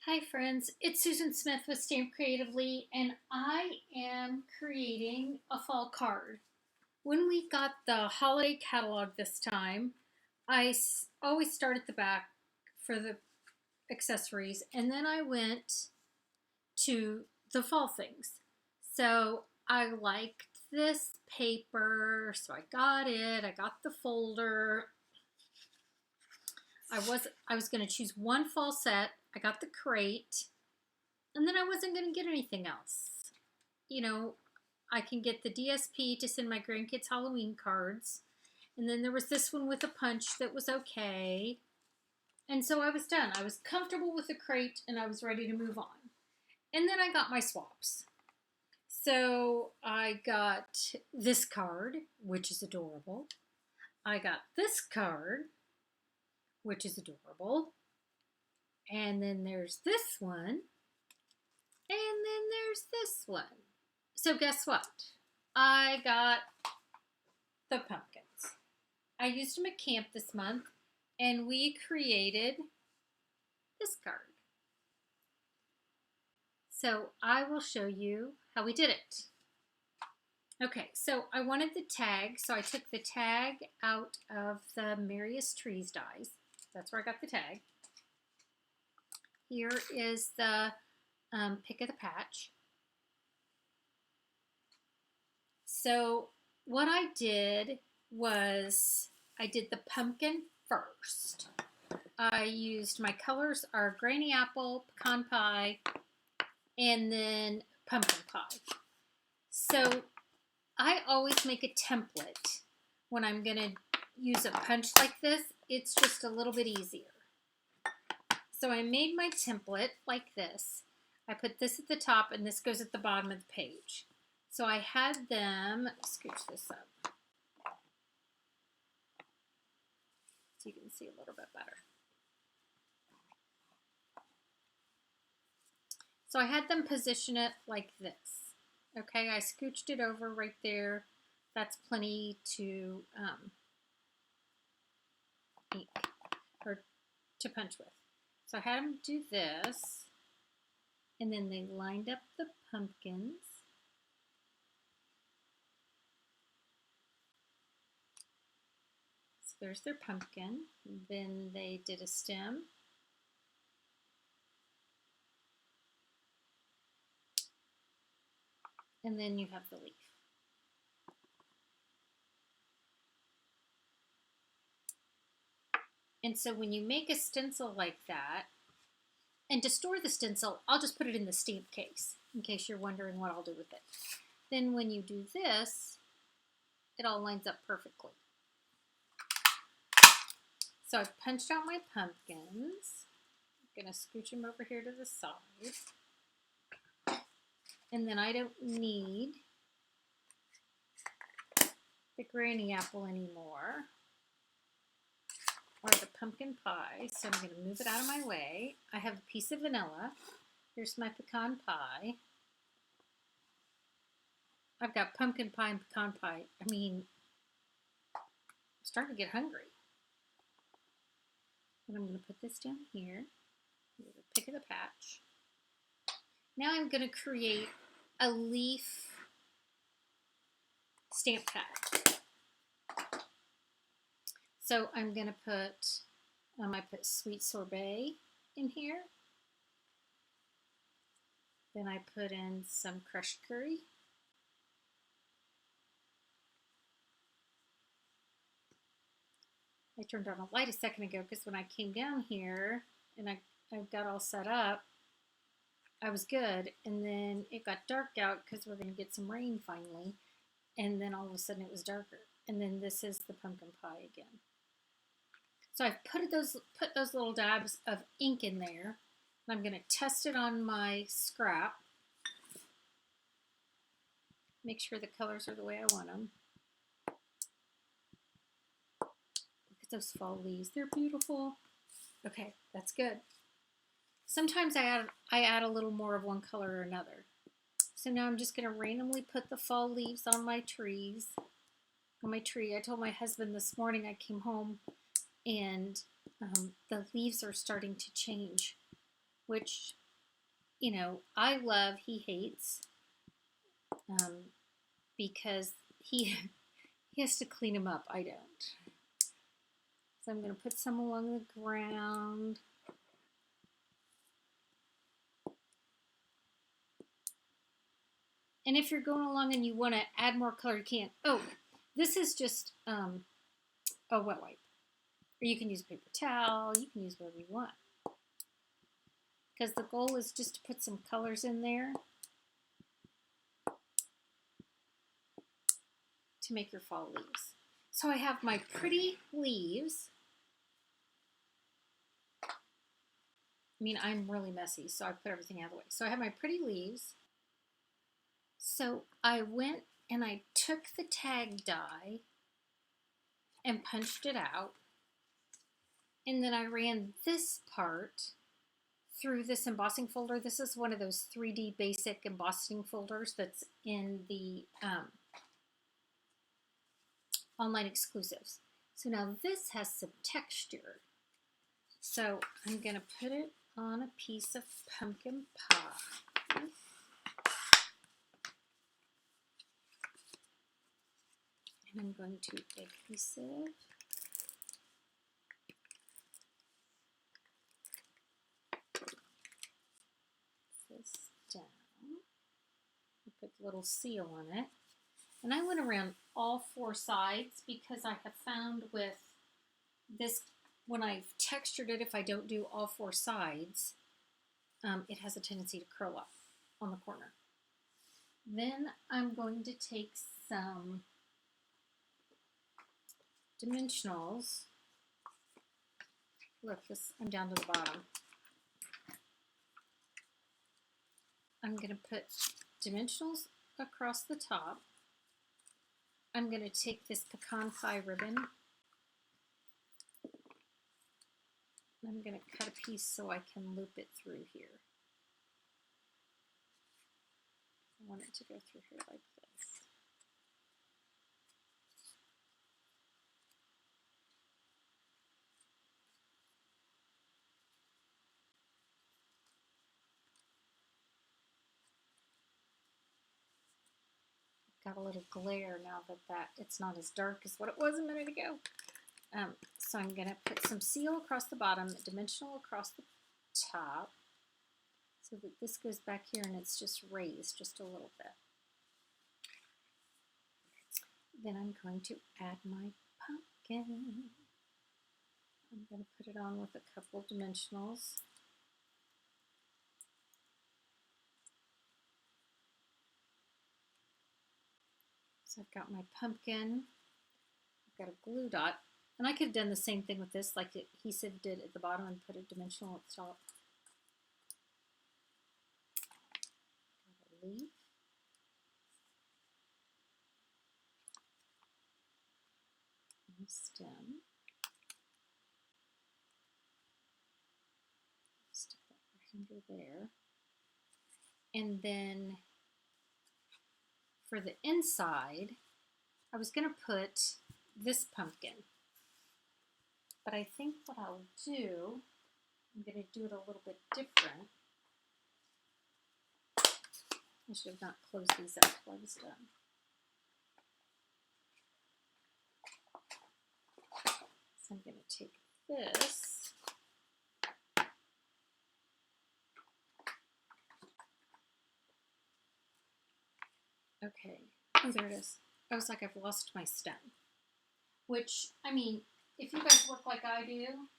Hi friends, it's Susan Smith with Stamp Creatively, and I am creating a fall card. When we got the holiday catalog this time, always start at the back for the accessories, and then I went to the fall things. So I liked this paper, so I got it. I got the folder. I was going to choose one fall set. I got the crate. And then I wasn't going to get anything else. You know, I can get the DSP to send my grandkids Halloween cards. And then there was this one with a punch that was okay. And so I was done. I was comfortable with the crate and I was ready to move on. And then I got my swaps. So I got this card, which is adorable. I got this card, which is adorable. And then there's this one. And then there's this one. So guess what? I got the pumpkins. I used them at camp this month, and we created this card. So I will show you how we did it. Okay, so I wanted the tag, so I took the tag out of the Merriest Trees dies. That's where I got the tag. Here is the pick of the patch. So what I did was I did the pumpkin first. I used my colors are Granny Apple, Pecan Pie, and then Pumpkin Pie. So I always make a template when I'm going to use a punch like this. It's just a little bit easier. So I made my template like this. I put this at the top and this goes at the bottom of the page. So I had them, scooch this up so you can see a little bit better. So I had them position it like this. Okay, I scooched it over right there. That's plenty to ink or to punch with. So I had them do this, and then they lined up the pumpkins. So there's their pumpkin. Then they did a stem. And then you have the leaf. And so when you make a stencil like that, and to store the stencil, I'll just put it in the stamp case in case you're wondering what I'll do with it. Then when you do this, it all lines up perfectly. So I've punched out my pumpkins. I'm going to scooch them over here to the side. And then I don't need the Granny Apple anymore, or the pumpkin pie, so I'm going to move it out of my way. I have a piece of vanilla. Here's my pecan pie. I've got pumpkin pie and pecan pie. I mean, I'm starting to get hungry. And I'm going to put this down here. Pick of the patch. Now I'm going to create a leaf stamp pad. So I'm going to put, I put Sweet Sorbet in here. Then I put in some crushed curry. I turned on a light a second ago because when I came down here and I got all set up, I was good. And then it got dark out because we're going to get some rain finally. And then all of a sudden it was darker. And then this is the pumpkin pie again. So I've put those little dabs of ink in there. And I'm going to test it on my scrap. Make sure the colors are the way I want them. Look at those fall leaves. They're beautiful. Okay, that's good. Sometimes I add a little more of one color or another. So now I'm just going to randomly put the fall leaves on my trees. On my tree. I told my husband this morning I came home and the leaves are starting to change. which, you know, I love, he hates, because he he has to clean them up. I don't. So I'm going to put some along the ground. And if you're going along and you want to add more color, you can. Oh, this is just a wet wipe. Or you can use a paper towel. You can use whatever you want. Because the goal is just to put some colors in there to make your fall leaves. So I have my pretty leaves. I mean, I'm really messy, so I put everything out of the way. So I have my pretty leaves. So I went and I took the tag die and punched it out. And then I ran this part through this embossing folder. This is one of those 3D basic embossing folders that's in the online exclusives. So now this has some texture. So I'm going to put it on a piece of pumpkin pie. And I'm going to adhesive this down. Put a little seal on it. And I went around all 4 sides because I have found with this, when I've textured it, if I don't do all 4 sides, it has a tendency to curl up on the corner. Then I'm going to take some dimensionals. Look, this, I'm down to the bottom. I'm going to put dimensionals across the top. I'm going to take this pecan pie ribbon. I'm going to cut a piece so I can loop it through here. I want it to go through here like this. Got a little glare now that it's not as dark as what it was a minute ago. So I'm going to put some seal across the bottom, dimensional across the top, so that this goes back here and it's just raised just a little bit. Then I'm going to add my pumpkin. I'm going to put it on with a couple of dimensionals. So I've got my pumpkin, I've got a glue dot, and I could have done the same thing with this, like Adhesive did at the bottom and put a dimensional at the top. Got a leaf. And a stem. Stick that right under there. And then for the inside, I was going to put this pumpkin. But I think what I'll do, I'm going to do it a little bit different. I should have not closed these up until I was done. So I'm going to take this. Okay. Oh, there it is. I was like, I've lost my stem. Which, I mean, if you guys work like I do,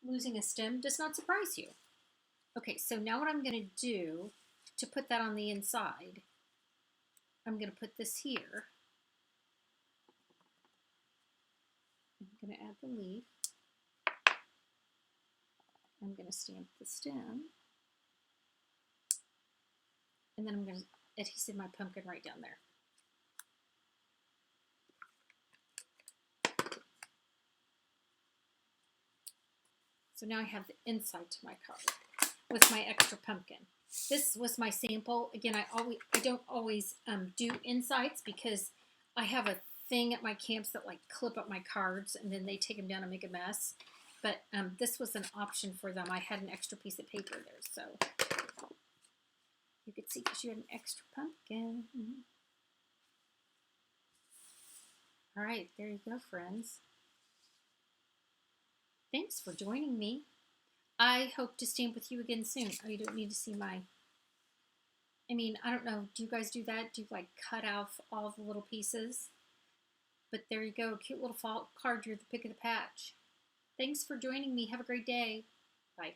losing a stem does not surprise you. Okay, so now what I'm going to do to put that on the inside, I'm going to put this here. I'm going to add the leaf. I'm going to stamp the stem. And then I'm going to adhesive my pumpkin right down there. So now I have the inside to my card with my extra pumpkin. This was my sample. Again, I don't always do insides because I have a thing at my camps that like clip up my cards and then they take them down and make a mess. But this was an option for them. I had an extra piece of paper there, so you could see because you had an extra pumpkin. All right, there you go, friends. Thanks for joining me. I hope to stamp with you again soon. Oh, you don't need to see my... I mean, I don't know. Do you guys do that? Do you like cut off all the little pieces? But there you go. Cute little fall card. You're the pick of the patch. Thanks for joining me. Have a great day. Bye.